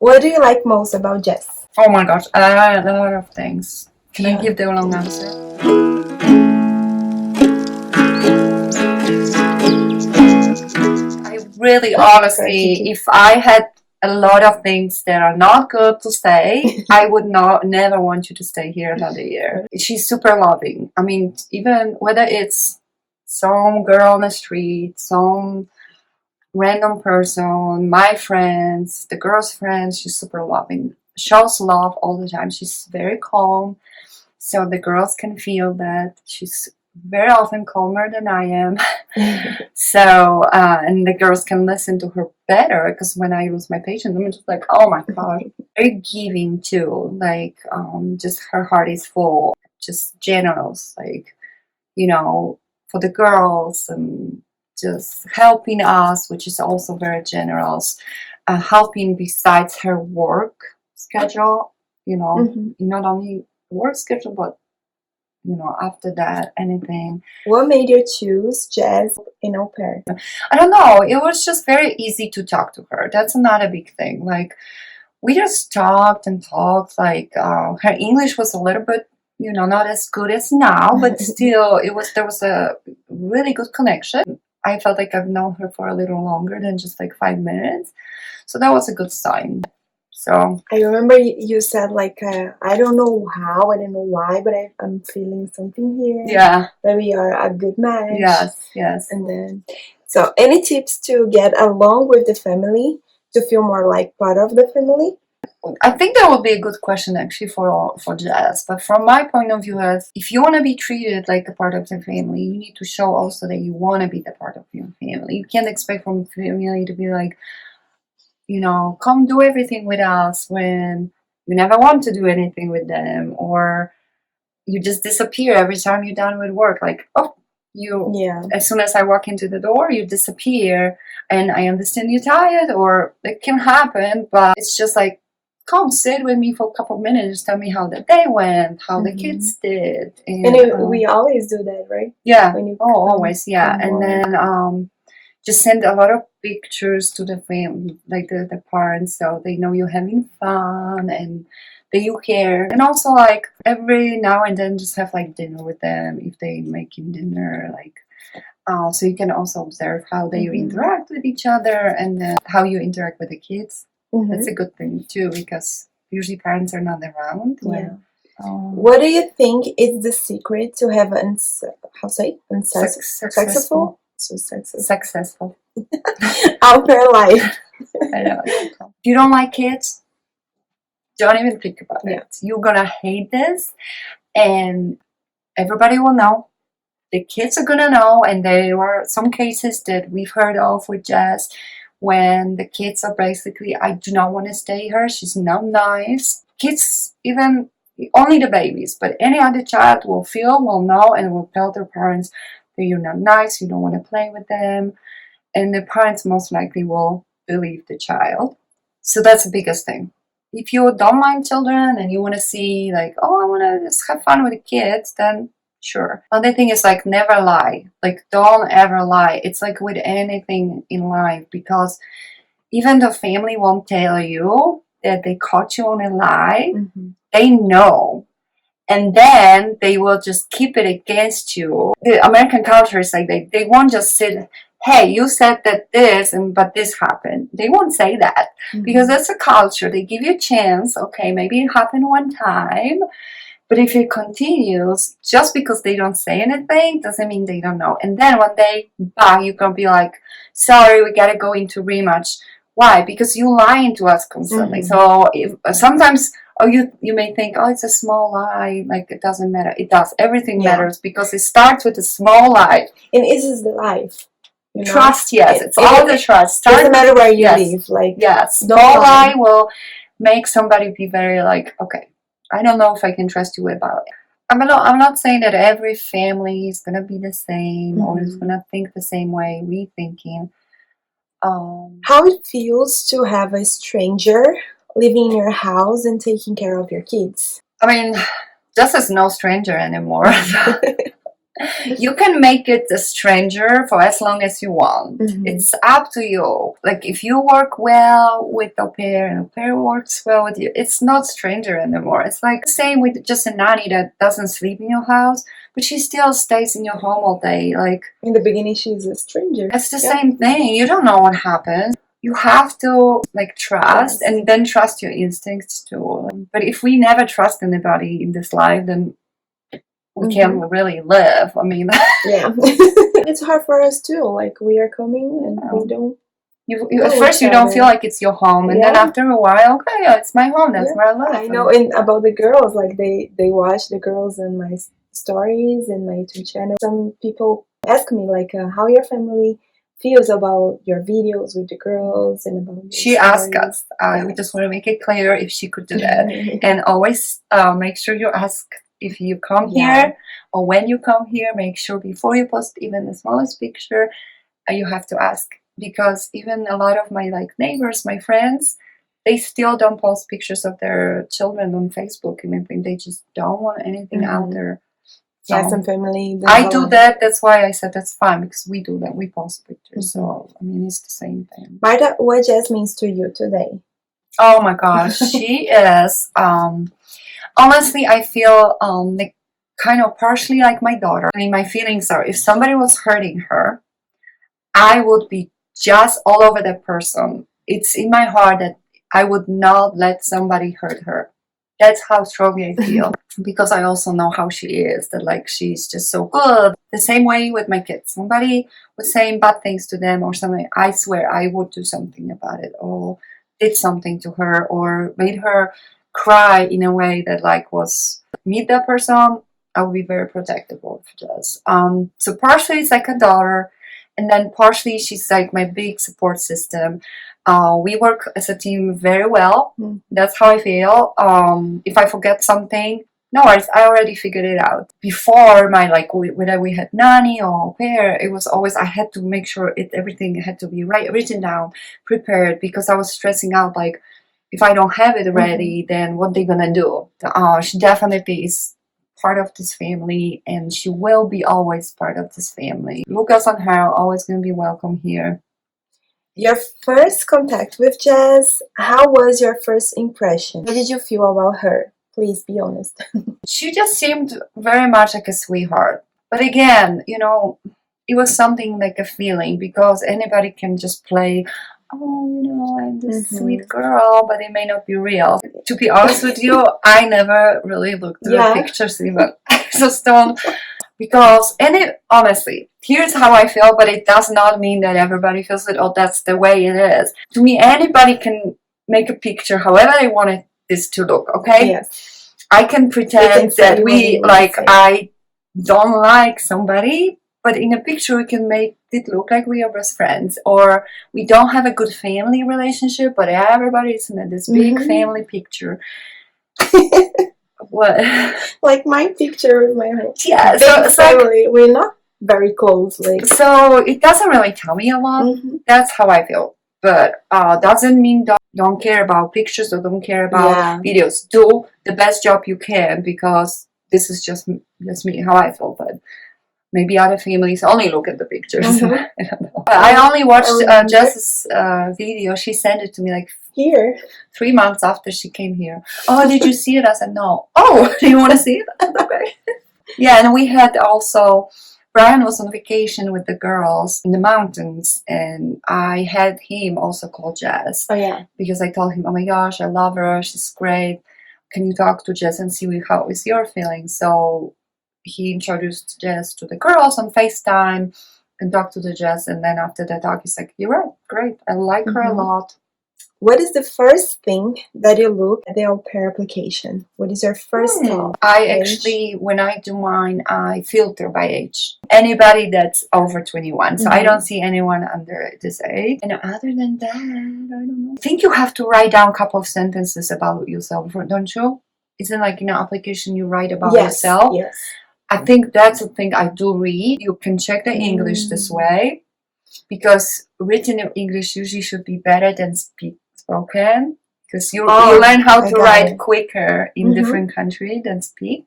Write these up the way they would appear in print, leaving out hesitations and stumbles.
What do you like most about Jess? Oh my gosh, a lot of things. Can I give the long answer? I really, honestly, if I had a lot of things that are not good to say, I would never want you to stay here another year. She's super loving. I mean, even whether it's some girl on the street, some random person, my friends, the girl's friends, she's super loving. Shows love all the time. She's very calm, so the girls can feel that. She's very often calmer than I am. So, and the girls can listen to her better, because when I lose my patience, I'm just like, oh my god. Very giving too. Like, just her heart is full. Just generous, like, for the girls, and just helping us, which is also very generous. Helping besides her work schedule, not only work schedule, but after that, anything. What made you choose Jess in aupair? I don't know. It was just very easy to talk to her. That's not a big thing. Like, we just talked and talked. Like, her English was a little bit, not as good as now, but still, there was a really good connection. I felt like I've known her for a little longer than just like 5 minutes. So that was a good sign. So I remember you said, like, I don't know how, I don't know why, but I'm feeling something here. Yeah. That we are a good match. Yes. And then, so any tips to get along with the family, to feel more like part of the family? I think that would be a good question actually for Jess. But from my point of view, as if you want to be treated like a part of the family, you need to show also that you want to be the part of your family. You can't expect from family to be like, come do everything with us, when you never want to do anything with them, or you just disappear every time you're done with work. Like, as soon as I walk into the door, you disappear. And I understand you're tired, or it can happen, but it's just like, come sit with me for a couple of minutes, tell me how the day went, how the kids did. And we always do that, right? Yeah. Always, yeah. And then just send a lot of pictures to the family, like the parents, so they know you're having fun and that you care. And also, like, every now and then just have like dinner with them if they making dinner, like, so you can also observe how they interact with each other, and then how you interact with the kids. That's a good thing too, because usually parents are not around. What do you think is the secret to have successful aupair life? I know. If you don't like kids, don't even think about it. You're gonna hate this, and everybody will know. The kids are gonna know, and there were some cases that we've heard of with Jess, when the kids are basically, I do not want to stay here, she's not nice. Kids, even only the babies, but any other child will know, and will tell their parents that you're not nice, you don't want to play with them, and the parents most likely will believe the child. So that's the biggest thing. If you don't mind children and you want to see, like, I want to just have fun with the kids, then sure. Other thing is, like, never lie. Like, don't ever lie. It's like with anything in life, because even the family won't tell you that they caught you on a lie. They know. And then they will just keep it against you. The American culture is like, they won't just sit, hey, you said that but this happened. They won't say that, because that's a culture. They give you a chance. Okay, maybe it happened one time. But if it continues, just because they don't say anything doesn't mean they don't know. And then one day, you're going to be like, sorry, we got to go into rematch. Why? Because you're lying to us constantly. So sometimes, you may think, it's a small lie, like, it doesn't matter. It does. Everything matters, because it starts with a small lie. And this is the life. Trust, yes. It's all the trust. Doesn't matter where you live. Like, small lie will make somebody be very like, okay, I don't know if I can trust you about it. I'm not saying that every family is gonna be the same, or is gonna think the same way we thinking. How it feels to have a stranger living in your house and taking care of your kids? I mean, Jess is no stranger anymore. You can make it a stranger for as long as you want. It's up to you. Like if you work well with au pair and au pair works well with you, it's not stranger anymore. It's like the same with just a nanny that doesn't sleep in your house, but she still stays in your home all day. Like in the beginning, she's a stranger. it's the same thing. You don't know what happens. You have to like trust and then trust your instincts too. But if we never trust anybody in this life, then we can't really live. I mean, yeah, it's hard for us too. Like we are coming and we don't. You at first you don't feel like it's your home, and then after a while, okay, yeah, it's my home. That's where I live. I know. And about the girls, like they watch the girls in my stories and my YouTube channel. Some people ask me like how your family feels about your videos with the girls and about. She asked us. We just want to make it clear if she could do that, and always make sure you ask. If you come here or when you come here, make sure before you post even the smallest picture, you have to ask. Because even a lot of my like neighbors, my friends, they still don't post pictures of their children on Facebook. And I think they just don't want anything out there. So yeah, some family. I do that. That's why I said that's fine, because we do that. We post pictures. So, I mean, it's the same thing. Marta, what Jess means to you today? Oh my gosh. She is... honestly, I feel like kind of partially like my daughter. I mean, my feelings are, if somebody was hurting her, I would be just all over that person. It's in my heart that I would not let somebody hurt her. That's how strongly I feel. Because I also know how she is, that like she's just so good. The same way with my kids. Somebody was saying bad things to them or something, I swear I would do something about it, or did something to her, or made her cry in a way that like was meet that person. I would be very protective of Jess. So partially it's like a daughter, and then partially she's like my big support system. We work as a team very well. That's how I feel. If I forget something, no worries, I already figured it out. Before my like whether we had nanny or au pair, it was always I had to make sure everything had to be written down, prepared, because I was stressing out like, if I don't have it ready, then what they gonna do? She definitely is part of this family, and she will be always part of this family. Lucas and her are always gonna be welcome here. Your first contact with Jess, how was your first impression? What did you feel about her? Please be honest. She just seemed very much like a sweetheart. But again, you know, it was something like a feeling, because anybody can just play, oh, you know, I'm this sweet girl, but it may not be real. To be honest with you, I never really looked at the pictures even. I just don't, because, honestly, here's how I feel, but it does not mean that everybody feels it, or that's the way it is. To me, anybody can make a picture however they want this to look, okay? Yes. I can pretend that I don't like somebody, but in a picture we can make it look like we are best friends, or we don't have a good family relationship, but everybody's in this big family picture. What? Like my picture with my whole so family. Like, we're not very close. Like, so it doesn't really tell me a lot. That's how I feel. But doesn't mean don't care about pictures or don't care about videos. Do the best job you can, because this is just me, how I feel. But maybe other families only look at the pictures. I don't know. I only watched Jess's video. She sent it to me like 3 months after she came here. Oh, did you see it? I said, no. Oh, do you want to see it? Okay. Yeah, and we had also, Brian was on vacation with the girls in the mountains, and I had him also call Jess. Oh, yeah. Because I told him, oh my gosh, I love her. She's great. Can you talk to Jess and see how is your feeling? So he introduced Jess to the girls on FaceTime and talked to the Jess, and then after the talk he's like, you're right, great, I like her a lot. What is the first thing that you look at the au pair application? What is your first thought? I actually, when I do mine, I filter by age. Anybody that's over 21. So I don't see anyone under this age. And other than that, I don't know. I think you have to write down a couple of sentences about yourself, don't you? Isn't like in an application you write about yourself? Yes. I think that's the thing I do read. You can check the English this way, because written English usually should be better than spoken, because you learn how to write quicker in different countries than speak.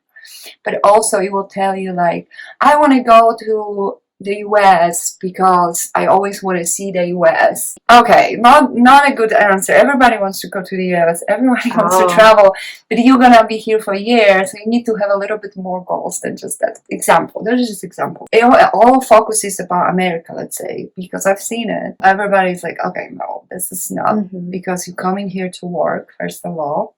But also it will tell you like, I want to go to the US because I always want to see the US. Okay, not a good answer. Everybody wants to go to the US. Everybody wants to travel, but you're gonna be here for years, so you need to have a little bit more goals than just that. Example. There's just example. It all focuses about America, let's say, because I've seen it. Everybody's like, okay, no, this is not because you come in here to work. First of all,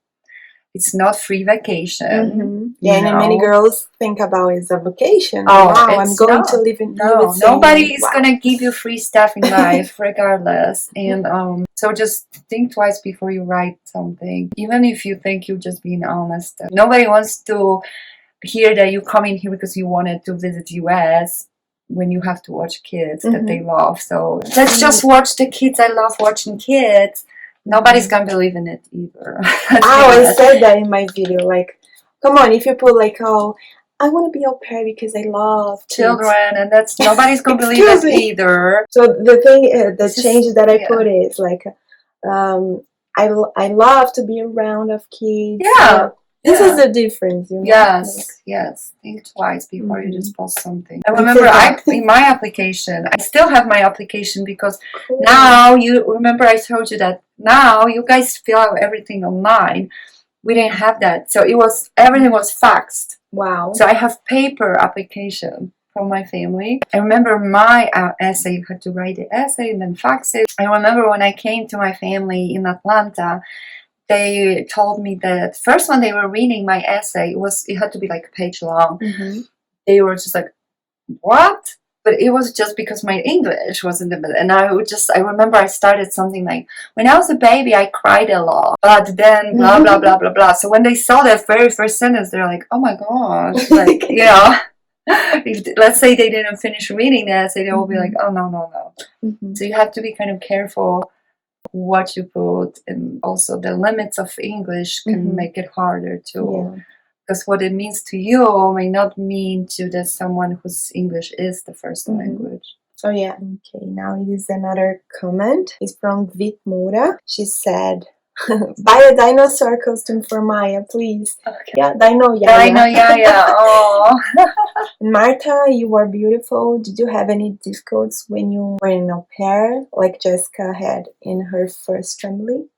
it's not free vacation. Yeah, and many girls think about it as a vacation. Oh, wow, I'm going to live in USA. Nobody is gonna give you free stuff in life, regardless. And so just think twice before you write something. Even if you think you're just being honest, nobody wants to hear that you come in here because you wanted to visit US. When you have to watch kids that they love. So let's just watch the kids. I love watching kids. Nobody's gonna believe in it either. I said that in my video. Like, come on, if you put like, oh, I want to be au pair because I love children, and that's nobody's gonna believe it either. So the thing, the change that I put is like, I love to be around of kids. Yeah. This is the difference, you know? Yes, like, yes. Think twice before you just post something. I remember in my application, I still have my application because now, you remember I told you that now you guys fill out everything online. We didn't have that. So everything was faxed. Wow. So I have paper application from my family. I remember my essay, you had to write the essay and then fax it. I remember when I came to my family in Atlanta, they told me that first when they were reading my essay, it had to be like a page long. They were just like, what? But it was just because my English wasn't the best. And I remember I started something like, when I was a baby, I cried a lot. But then blah, blah, blah, blah, blah. So when they saw that very first sentence, they're like, oh my gosh. Like, you know, let's say they didn't finish reading the essay, they will be like, oh, no. So you have to be kind of careful what you put, and also the limits of English can make it harder to, because what it means to you may not mean to someone whose English is the first language. Oh yeah. Okay, now it is another comment. It's from Vit Moura. She said, buy a dinosaur costume for Maya, please. Okay. Yeah, Dino Yaya. Oh. Marta, you are beautiful. Did you have any difficulties when you were an au pair, like Jessica had in her first family?